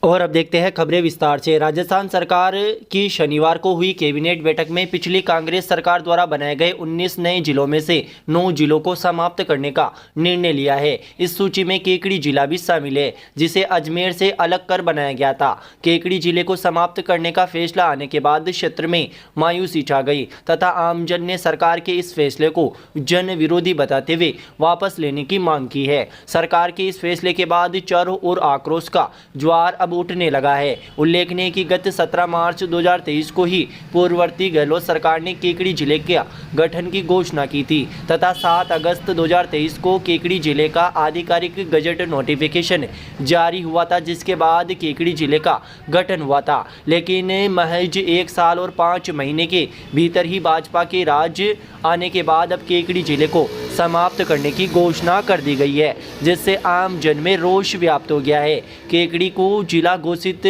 और अब देखते हैं खबरें विस्तार से। राजस्थान सरकार की शनिवार को हुई कैबिनेट बैठक में पिछली कांग्रेस सरकार द्वारा बनाए गए 19 नए जिलों में से 9 जिलों को समाप्त करने का निर्णय लिया है। इस सूची में केकड़ी जिला भी शामिल है, जिसे अजमेर से अलग कर बनाया गया था। केकड़ी जिले को समाप्त करने का फैसला आने के बाद क्षेत्र में मायूसी छा गई तथा आमजन ने सरकार के इस फैसले को जन विरोधी बताते हुए वापस लेने की मांग की है। सरकार के इस फैसले के बाद चारों ओर आक्रोश का ज्वार अब उठने लगा है। उल्लेखनीय कि गत 17 मार्च 2023 को ही पूर्ववर्ती गहलोत सरकार ने केकड़ी जिले के गठन की घोषणा की थी तथा 7 अगस्त 2023 को केकड़ी जिले का आधिकारिक गजट नोटिफिकेशन जारी हुआ था, जिसके बाद केकड़ी जिले का गठन हुआ था। लेकिन महज 1 साल और 5 महीने के भीतर ही भाजपा के राज आने के बाद अब केकड़ी जिले को समाप्त करने की घोषणा कर दी गई है, जिससे आम जन में रोष व्याप्त हो गया है। केकड़ी को जिला घोषित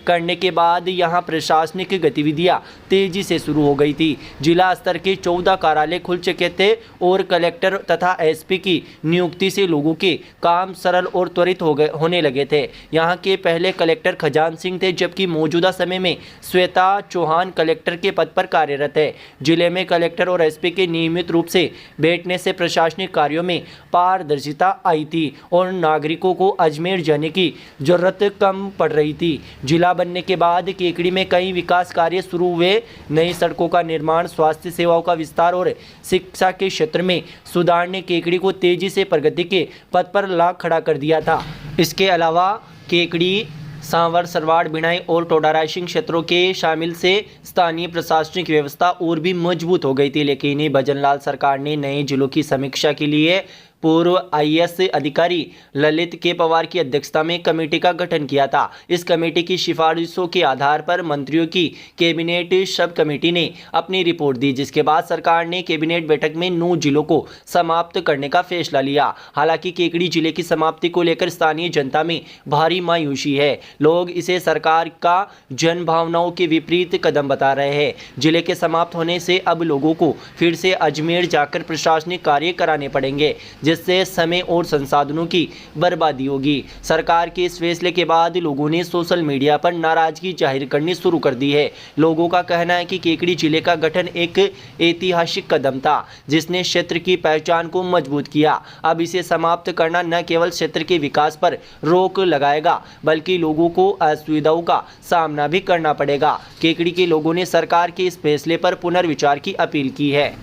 करने के बाद यहां प्रशासनिक गतिविधियां तेजी से शुरू हो गई थी। जिला स्तर के 14 कार्यालय खुल चुके थे और कलेक्टर तथा एसपी की नियुक्ति से लोगों के काम सरल और त्वरित होने लगे थे। यहां के पहले कलेक्टर खजान सिंह थे, जबकि मौजूदा समय में श्वेता चौहान कलेक्टर के पद पर कार्यरत है। जिले में कलेक्टर और एसपी के नियमित रूप से बैठने से प्रशासनिक कार्यों में पारदर्शिता आई थी और नागरिकों को अजमेर जाने की जरूरत कम पड़ रही थी। जिला बनने के बाद केकड़ी में कई विकास कार्य शुरू हुए। नई सड़कों का निर्माण, स्वास्थ्य सेवाओं का विस्तार और शिक्षा के क्षेत्र में सुधार ने केकड़ी को तेजी से प्रगति के पथ पर ला खड़ा कर दिया था। इसके अलावा केकड़ी, सांवर, सरवाड़, बिनाई और टोडाराइशिंग क्षेत्रों के शामिल से स्थानीय प्रशासनिक व्यवस्था और भी मजबूत हो गई थी। लेकिन भजनलाल सरकार ने नए जिलों की समीक्षा के लिए पूर्व आईएएस अधिकारी ललित के पवार की अध्यक्षता में कमेटी का गठन किया था। इस कमेटी की सिफारिशों के आधार पर मंत्रियों की कैबिनेट सब कमेटी ने अपनी रिपोर्ट दी, जिसके बाद सरकार ने कैबिनेट बैठक में 9 जिलों को समाप्त करने का फैसला लिया। हालांकि केकड़ी जिले की समाप्ति को लेकर स्थानीय जनता में भारी मायूसी है। लोग इसे सरकार का जन भावनाओं के विपरीत कदम बता रहे हैं। जिले के समाप्त होने से अब लोगों को फिर से अजमेर जाकर प्रशासनिक कार्य कराने पड़ेंगे, जिससे समय और संसाधनों की बर्बादी होगी। सरकार के इस फैसले के बाद लोगों ने सोशल मीडिया पर नाराजगी जाहिर करनी शुरू कर दी है। लोगों का कहना है कि केकड़ी जिले का गठन एक ऐतिहासिक कदम था, जिसने क्षेत्र की पहचान को मजबूत किया। अब इसे समाप्त करना न केवल क्षेत्र के विकास पर रोक लगाएगा, बल्कि लोगों को असुविधाओं का सामना भी करना पड़ेगा। केकड़ी के लोगों ने सरकार के इस फैसले पर पुनर्विचार की अपील की है।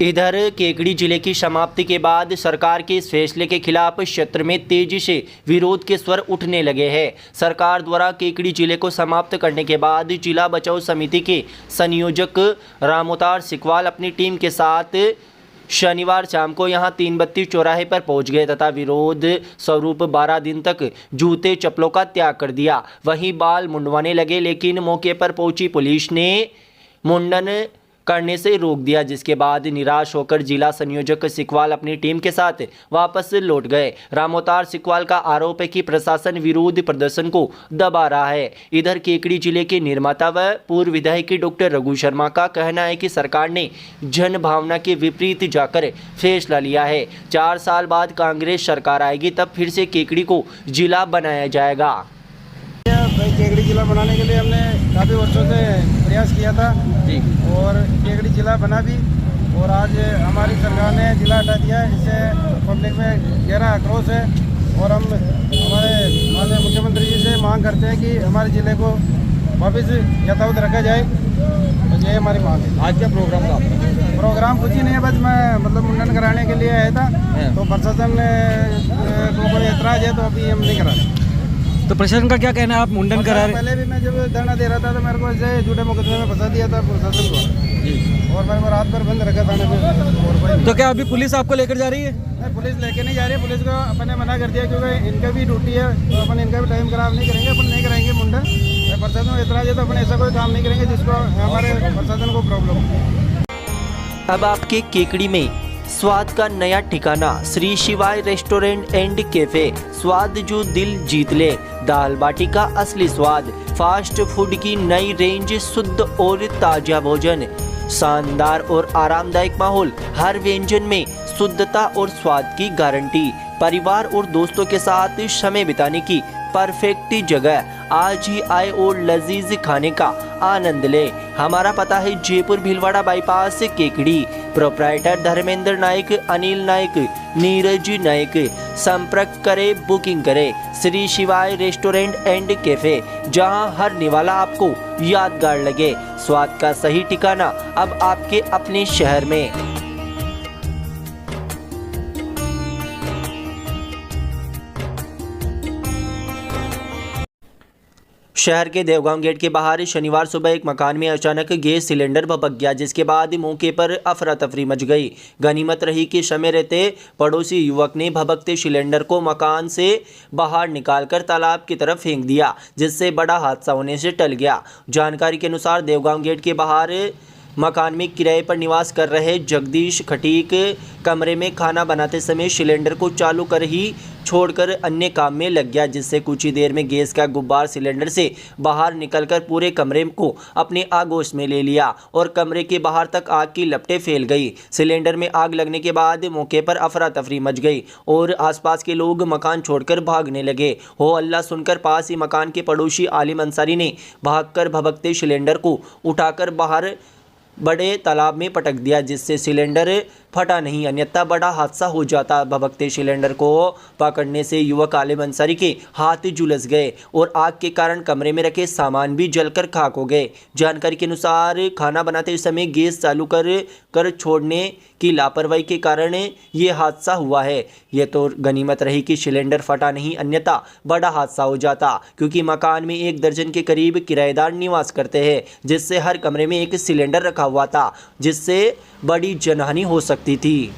इधर केकड़ी जिले की समाप्ति के बाद सरकार के इस फैसले के खिलाफ क्षेत्र में तेजी से विरोध के स्वर उठने लगे हैं। सरकार द्वारा केकड़ी जिले को समाप्त करने के बाद जिला बचाओ समिति के संयोजक रामोतार सिकवाल अपनी टीम के साथ शनिवार शाम को यहां 3 बत्ती चौराहे पर पहुंच गए तथा विरोध स्वरूप 12 दिन तक जूते चप्पलों का त्याग कर दिया। वहीं बाल मुंडवाने लगे, लेकिन मौके पर पहुंची पुलिस ने मुंडन करने से रोक दिया, जिसके बाद निराश होकर जिला संयोजक सिकवाल अपनी टीम के साथ वापस लौट गए। रामोतार सिकवाल का आरोप है कि प्रशासन विरोध प्रदर्शन को दबा रहा है। इधर केकड़ी जिले के निर्माता व पूर्व विधायक डॉक्टर रघु शर्मा का कहना है कि सरकार ने जन भावना के विपरीत जाकर फैसला लिया है। 4 साल बाद कांग्रेस सरकार आएगी, तब फिर से केकड़ी को जिला बनाया जाएगा। केकड़ी जिला बनाने के लिए हमने काफ़ी वर्षों से प्रयास किया था जी, और केकड़ी जिला बना भी, और आज हमारी सरकार ने जिला हटा दिया है। इससे पब्लिक में गहरा आक्रोश है और हम हमारे माननीय मुख्यमंत्री जी से मांग करते हैं कि हमारे ज़िले को वापस यथावत रखा जाए। तो ये हमारी मांग है। आज क्या प्रोग्राम था आपका? प्रोग्राम कुछ ही नहीं है, बस मैं मुंडन कराने के लिए आया था, तो प्रशासन को कोई एतराज़ है तो अभी हम नहीं करा रहे। तो प्रशासन का क्या कहना है, आप मुंडन करा रहे? पहले भी मैं जब धरना दे रहा था तो मेरे को ऐसे झूठे मुकदमे में फंसा दिया था प्रशासन को, और मैंने रात भर बंद रखा थाने में। तो क्या अभी पुलिस आपको लेकर जा रही है? नहीं, पुलिस लेके नहीं जा रही है। पुलिस को अपने मना कर दिया, क्योंकि इनका भी ड्यूटी है, तो अपन इनका भी टाइम खराब नहीं करेंगे। अपन नहीं कराएंगे मुंडन। प्रशासन को एतराज़ है तो अपन ऐसा कोई काम नहीं करेंगे जिसको हमारे प्रशासन को प्रॉब्लम हो। अब आपके केकड़ी में स्वाद का नया ठिकाना श्री शिवाय रेस्टोरेंट एंड कैफे। स्वाद जो दिल जीत ले, दाल बाटी का असली स्वाद, फास्ट फूड की नई रेंज, शुद्ध और ताजा भोजन, शानदार और आरामदायक माहौल, हर व्यंजन में शुद्धता और स्वाद की गारंटी। परिवार और दोस्तों के साथ समय बिताने की परफेक्ट जगह। आज ही आए और लजीज खाने का आनंद ले। हमारा पता है जयपुर भीलवाड़ा बाईपास केकड़ी। प्रोप्राइटर धर्मेंद्र नायक, अनिल नायक, नीरज नायक। संपर्क करे, बुकिंग करे श्री शिवाय रेस्टोरेंट एंड कैफे, जहां हर निवाला आपको यादगार लगे। स्वाद का सही ठिकाना अब आपके अपने शहर में। शहर के देवगांव गेट के बाहर शनिवार सुबह एक मकान में अचानक गैस सिलेंडर भभक गया, जिसके बाद मौके पर अफरा तफरी मच गई। गनीमत रही कि समय रहते पड़ोसी युवक ने भभकते सिलेंडर को मकान से बाहर निकालकर तालाब की तरफ फेंक दिया, जिससे बड़ा हादसा होने से टल गया। जानकारी के अनुसार देवगांव गेट के बाहर मकान में किराए पर निवास कर रहे जगदीश खटीक कमरे में खाना बनाते समय सिलेंडर को चालू कर ही छोड़कर अन्य काम में लग गया, जिससे कुछ ही देर में गैस का गुब्बार सिलेंडर से बाहर निकलकर पूरे कमरे को अपने आगोश में ले लिया और कमरे के बाहर तक आग की लपटें फैल गई। सिलेंडर में आग लगने के बाद मौके पर अफरा तफरी मच गई और आसपास के लोग मकान छोड़कर भागने लगे। हो अल्लाह सुनकर पास ही मकान के पड़ोसी आलिम अंसारी ने भागकर भभकते सिलेंडर को उठाकर बाहर बड़े तालाब में पटक दिया, जिससे सिलेंडर फटा नहीं, अन्यथा बड़ा हादसा हो जाता। भभकते सिलेंडर को पकड़ने से युवक आलिम अंसारी के हाथ झुलस गए और आग के कारण कमरे में रखे सामान भी जलकर खाक हो गए। जानकारी के अनुसार खाना बनाते समय गैस चालू कर छोड़ने की लापरवाही के कारण ये हादसा हुआ है। ये तो गनीमत रही कि सिलेंडर फटा नहीं, अन्यथा बड़ा हादसा हो जाता, क्योंकि मकान में 1 दर्जन के करीब किराएदार निवास करते हैं, जिससे हर कमरे में एक सिलेंडर रखा हुआ था, जिससे बड़ी जनहानि हो सकती थी।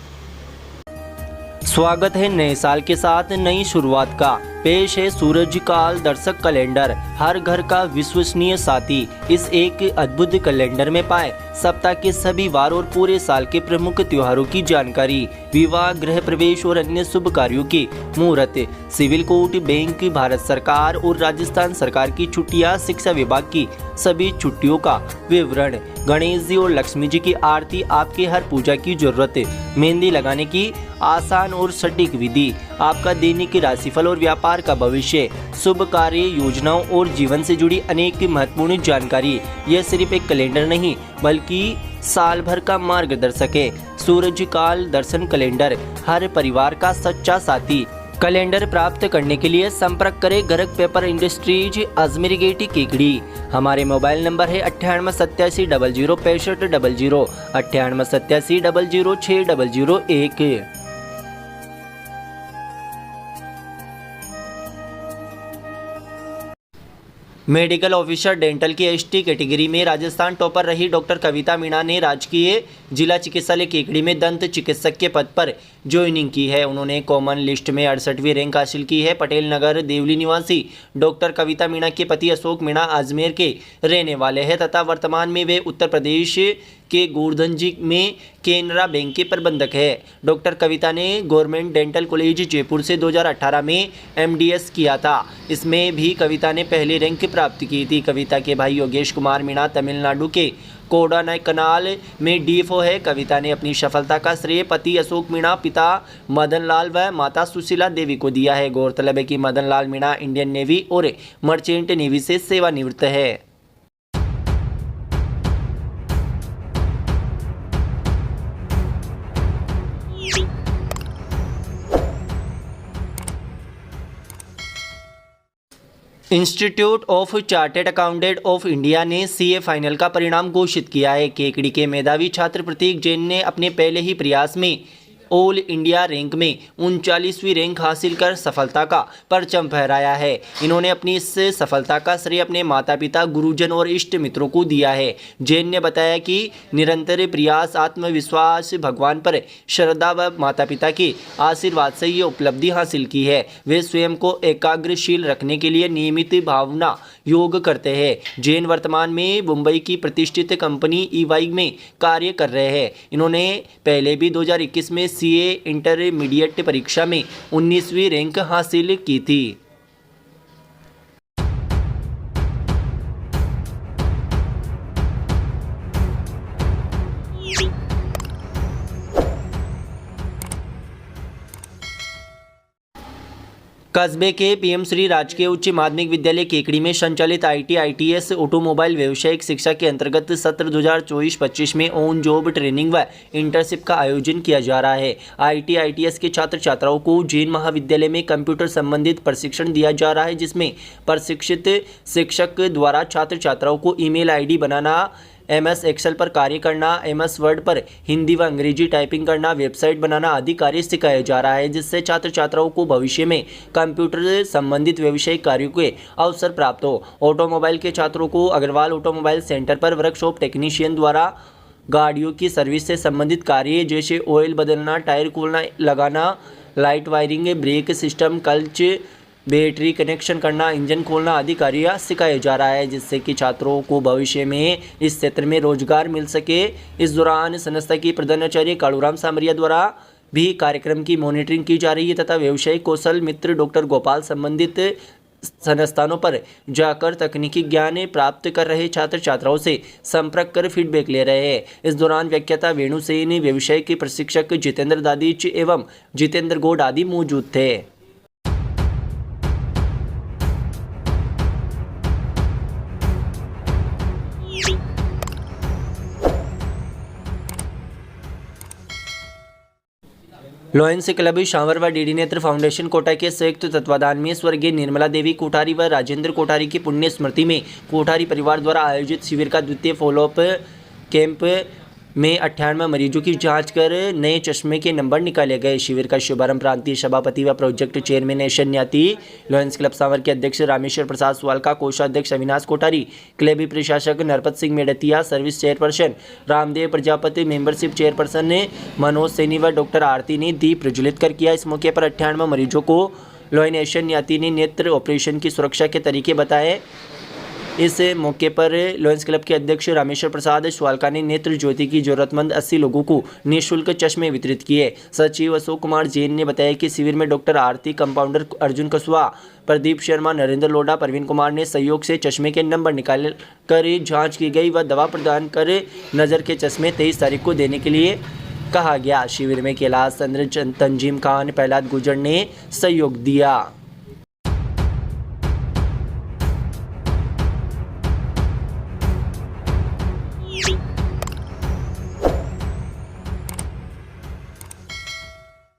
स्वागत है नए साल के साथ नई शुरुआत का। पेश है सूरज काल दर्शक कैलेंडर, हर घर का विश्वसनीय साथी। इस एक अद्भुत कैलेंडर में पाए सप्ताह के सभी वार और पूरे साल के प्रमुख त्योहारों की जानकारी, विवाह, गृह प्रवेश और अन्य शुभ कार्यों की मुहूर्त, सिविल कोर्ट, बैंक, भारत सरकार और राजस्थान सरकार की छुट्टियां, शिक्षा विभाग की सभी छुट्टियों का विवरण, गणेश जी और लक्ष्मी जी की आरती, आपके हर पूजा की जरूरत, मेहंदी लगाने की आसान और सटीक विधि, आपका दैनिक राशिफल और व्यापार का भविष्य, शुभ कार्य योजनाओं और जीवन से जुड़ी अनेक महत्वपूर्ण जानकारी। यह सिर्फ एक कैलेंडर नहीं बल्कि साल भर का मार्गदर्शक है। सूरज काल दर्शन कैलेंडर, हर परिवार का सच्चा साथी। कैलेंडर प्राप्त करने के लिए संपर्क करें Garg paper industries, Ajmer gate, Kekri. हमारे मोबाइल नंबर है 9887 00 65 00, 9887 00 6001। मेडिकल ऑफिसर डेंटल की एसटी कैटेगरी में राजस्थान टॉपर रही डॉक्टर कविता मीणा ने राजकीय जिला चिकित्सालय केकड़ी में दंत चिकित्सक के पद पर ज्वाइनिंग की है। उन्होंने कॉमन लिस्ट में 68वीं रैंक हासिल की है। पटेल नगर देवली निवासी डॉक्टर कविता मीणा के पति अशोक मीणा अजमेर के रहने वाले हैं तथा वर्तमान में वे उत्तर प्रदेश के गोवर्धनजी में केनरा बैंक के प्रबंधक है। डॉक्टर कविता ने गवर्नमेंट डेंटल कॉलेज जयपुर से 2018 में एमडीएस किया था। इसमें भी कविता ने पहली रैंक प्राप्त की थी। कविता के भाई योगेश कुमार मीणा तमिलनाडु के कोडानाकनाल में डीएफओ है। कविता ने अपनी सफलता का श्रेय पति अशोक मीणा, पिता मदन लाल व माता सुशीला देवी को दिया है। गौरतलब है कि मदन लाल मीणा इंडियन नेवी और मर्चेंट नेवी से सेवानिवृत्त है। Institute of chartered accountant of India ने सीए फाइनल का परिणाम घोषित किया है। केकड़ी के मेधावी छात्र प्रतीक जैन ने अपने पहले ही प्रयास में ऑल इंडिया रैंक में 39वीं रैंक हासिल कर सफलता का परचम फहराया है। इन्होंने अपनी इस सफलता का श्रेय अपने माता पिता, गुरुजन और इष्ट मित्रों को दिया है। जैन ने बताया कि निरंतर प्रयास, आत्मविश्वास, भगवान पर श्रद्धा व माता पिता के आशीर्वाद से ये उपलब्धि हासिल की है। वे स्वयं को एकाग्रशील रखने के लिए नियमित भावना योग करते हैं। जैन वर्तमान में मुंबई की प्रतिष्ठित कंपनी ईवाई में कार्य कर रहे हैं। इन्होंने पहले भी 2021 में सीए इंटरमीडिएट परीक्षा में 19वीं रैंक हासिल की थी। कस्बे के पीएम श्री राजकीय उच्च माध्यमिक विद्यालय केकड़ी में संचालित ITITS ऑटोमोबाइल व्यावसायिक शिक्षा के अंतर्गत सत्र 2024-25 में ऑन जॉब ट्रेनिंग व इंटर्नशिप का आयोजन किया जा रहा है। ITITS के छात्र छात्राओं को जैन महाविद्यालय में कंप्यूटर संबंधित प्रशिक्षण दिया जा रहा है, जिसमें प्रशिक्षित शिक्षक द्वारा छात्र छात्राओं को ईमेल ID बनाना, MS एक्सेल पर कार्य करना, MS वर्ड पर हिंदी व अंग्रेजी टाइपिंग करना, वेबसाइट बनाना आदि कार्य सिखाया जा रहा है, जिससे छात्र छात्राओं को भविष्य में कंप्यूटर संबंधित व्यावसायिक कार्यों के अवसर प्राप्त हो। ऑटोमोबाइल के छात्रों को अग्रवाल ऑटोमोबाइल सेंटर पर वर्कशॉप टेक्नीशियन द्वारा गाड़ियों की सर्विस से संबंधित कार्य जैसे ऑयल बदलना, टायर खोलना लगाना, light wiring, brake system, clutch, battery connection करना, इंजन खोलना आदि कार्य सिखाया जा रहा है, जिससे कि छात्रों को भविष्य में इस क्षेत्र में रोजगार मिल सके। इस दौरान संस्था की प्रधानाचार्य कालूराम सामरिया द्वारा भी कार्यक्रम की मॉनिटरिंग की जा रही है तथा व्यवसायिक कौशल मित्र डॉक्टर गोपाल संबंधित संस्थानों पर जाकर तकनीकी ज्ञान प्राप्त कर रहे छात्र छात्राओं से संपर्क कर फीडबैक ले रहे हैं। इस दौरान व्याख्याता वेणु सेन, व्यवसायिक प्रशिक्षक जितेंद्र दादीच एवं जितेंद्र गौड़ आदि मौजूद थे। लॉयंस क्लब शांवर व डीडी नेत्र फाउंडेशन कोटा के संयुक्त तत्वाधान में स्वर्गीय निर्मला देवी कोठारी व राजेंद्र कोठारी की पुण्य स्मृति में कोठारी परिवार द्वारा आयोजित शिविर का द्वितीय फॉलोअप कैंप में 98 मरीजों की जांच कर नए चश्मे के नंबर निकाले गए। शिविर का शुभारंभ प्रांतीय सभापति व project chairman ऐशन Nyati, lions club सांवर के अध्यक्ष रामेश्वर प्रसाद सुवालका, कोषाध्यक्ष अविनाश कोठारी, क्लबी प्रशासक Narpat Singh Mertiya, service chairperson Ramdev Prajapati, membership chairperson Manoj Saini व डॉक्टर आरती ने दीप प्रज्वलित कर किया। इस मौके पर 98 मरीजों को लॉयन ऐशन न्याती ने नेत्र ऑपरेशन की सुरक्षा के तरीके बताए। इस मौके पर लॉयंस क्लब के अध्यक्ष रामेश्वर प्रसाद सुवालका ने नेत्र ज्योति की जरूरतमंद 80 लोगों को निःशुल्क चश्मे वितरित किए। सचिव अशोक कुमार जैन ने बताया कि शिविर में डॉक्टर आरती, कंपाउंडर अर्जुन कसवा, प्रदीप शर्मा, नरेंद्र लोढ़ा, प्रवीण कुमार ने सहयोग से चश्मे के नंबर निकाल कर जाँच की गई व दवा प्रदान कर नज़र के चश्मे 23 तारीख को देने के लिए कहा गया। शिविर में कैलाश चंद्र, तंजीम खान, प्रहलाद गुजर ने सहयोग दिया।